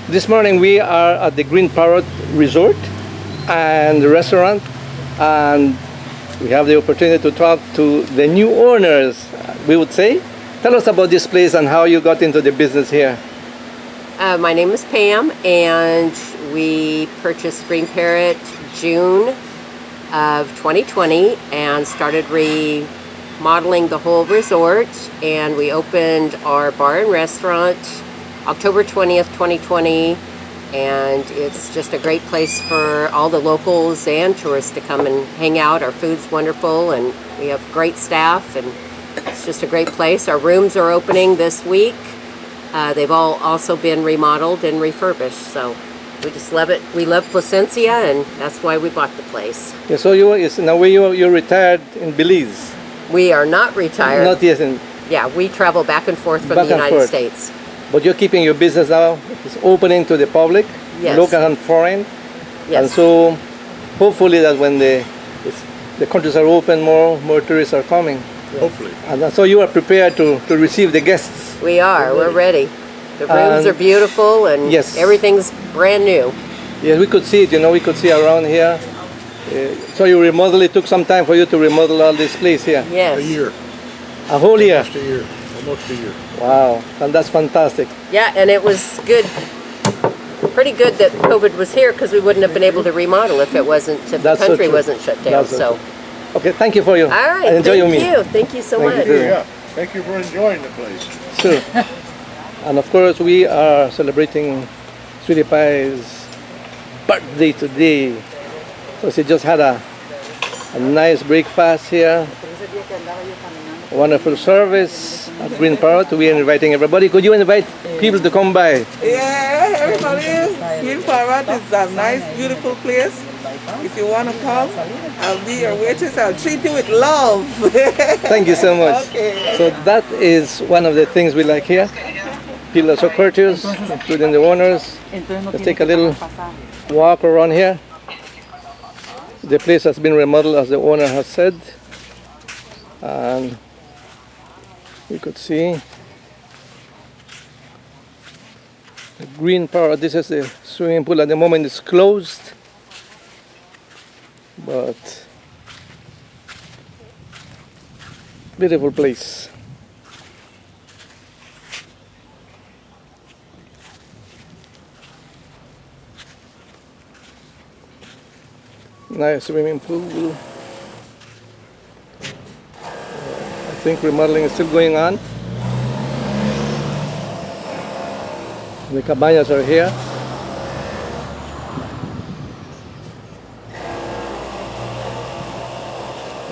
This morning we are at the Green Parrot Resort and restaurant, and we have the opportunity to talk to the new owners, we would say. Tell us about this place and how you got into the business here. My name is Pam, and we purchased Green Parrot June of 2020 and started remodeling the whole resort, and we opened our bar and restaurant October 20th, 2020, and it's just a great place for all the locals and tourists to come and hang out. Our food's wonderful, and we have great staff, and it's just a great place. Our rooms are opening this week. They've all also been remodeled and refurbished, so we just love it. We love Placencia, and that's why we bought the place. Yeah, so you're retired in Belize? We are not retired. Not yet. Yeah, we travel back and forth from the United States. But you're keeping your business now. It's opening to the public, yes. Local and foreign. Yes. And so hopefully that when the countries are open, more tourists are coming. Yes. Hopefully. And so you are prepared to receive the guests. We are. We're ready. The rooms are beautiful, and yes, everything's brand new. Yes, we could see it. We could see around here. So you remodel. It took some time for you to remodel all this place here. Yes. A year. A whole year. Almost a year. Almost a year. Wow, and that's fantastic. Yeah, and it was good. Pretty good that COVID was here, because we wouldn't have been able to remodel if the country wasn't shut down. Okay, thank you for you. All right. Enjoy your meal. Thank you. Thank you so much. Yeah. Thank you for enjoying the place. Sure. And of course, we are celebrating Sweetie Pie's birthday today. So she just had a nice breakfast here. Wonderful service at Green Parrot. We are inviting everybody. Could you invite people to come by? Yeah, everybody. Green Parrot is a nice, beautiful place. If you want to come, I'll be your waitress. I'll treat you with love. Thank you so much. Okay. So that is one of the things we like here. People are so courteous, including the owners. Let's take a little walk around here. The place has been remodeled, as the owner has said. And you could see the Green Parrot. This is the swimming pool. At the moment it's closed, but beautiful place. Nice swimming pool. I think remodeling is still going on. The cabañas are here.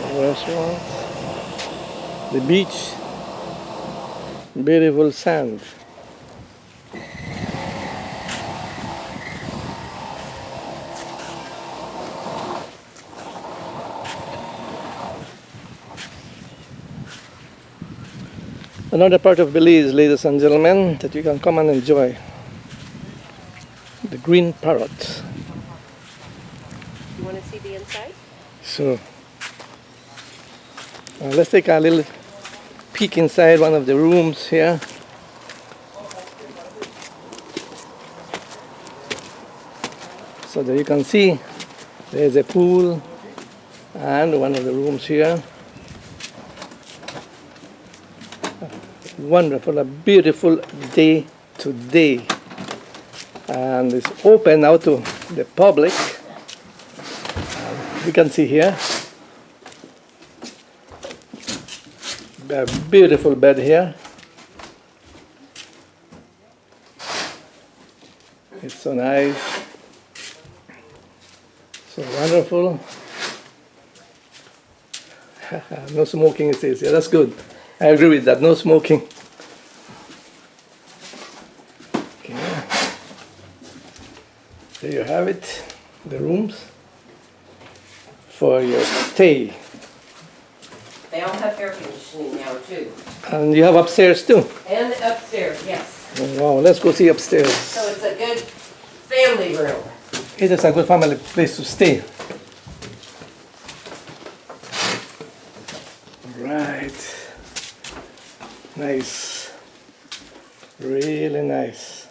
The restaurant. The beach. Beautiful sand. Another part of Belize, ladies and gentlemen, that you can come and enjoy. The Green Parrot. You want to see the inside? So, let's take a little peek inside one of the rooms here. So that you can see there's a pool and one of the rooms here. Wonderful, a beautiful day today, and it's open now to the public. You can see here a beautiful bed here. It's so nice, so wonderful. No smoking, it says. Yeah, that's good. I agree with that. No smoking. Okay. There you have it. The rooms for your stay. They all have air conditioning now, too. And you have upstairs too. And upstairs, yes. Wow, let's go see upstairs. So it's a good family room. It is a good family place to stay. Right. Nice. Really nice.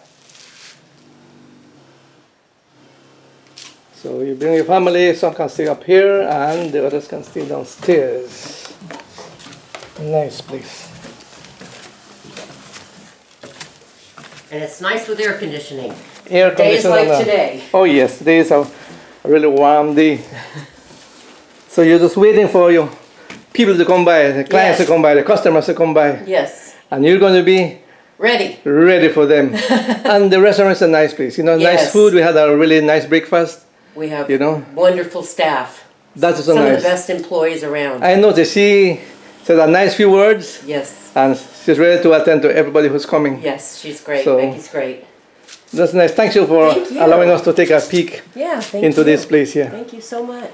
So you bring your family, some can stay up here and the others can stay downstairs. Nice place. And it's nice with air conditioning. Air Days conditioning. like today. Oh yes, today is a really warm day. So you're just waiting for your people to come by, the clients Yes. to come by, the customers to come by. Yes. And you're going to be Ready. ready for them. And the restaurant's a nice place. You know, nice Yes. food. We had a really nice breakfast. We have You know? wonderful staff. That is so Some of nice. the best employees around. I noticed she said a nice few words. Yes. And she's ready to attend to everybody who's coming. Yes, she's great. So- Becky's great. That's nice. Thank you for Thank you. allowing us to take a peek Yeah, thank into you. this place here. Thank you so much.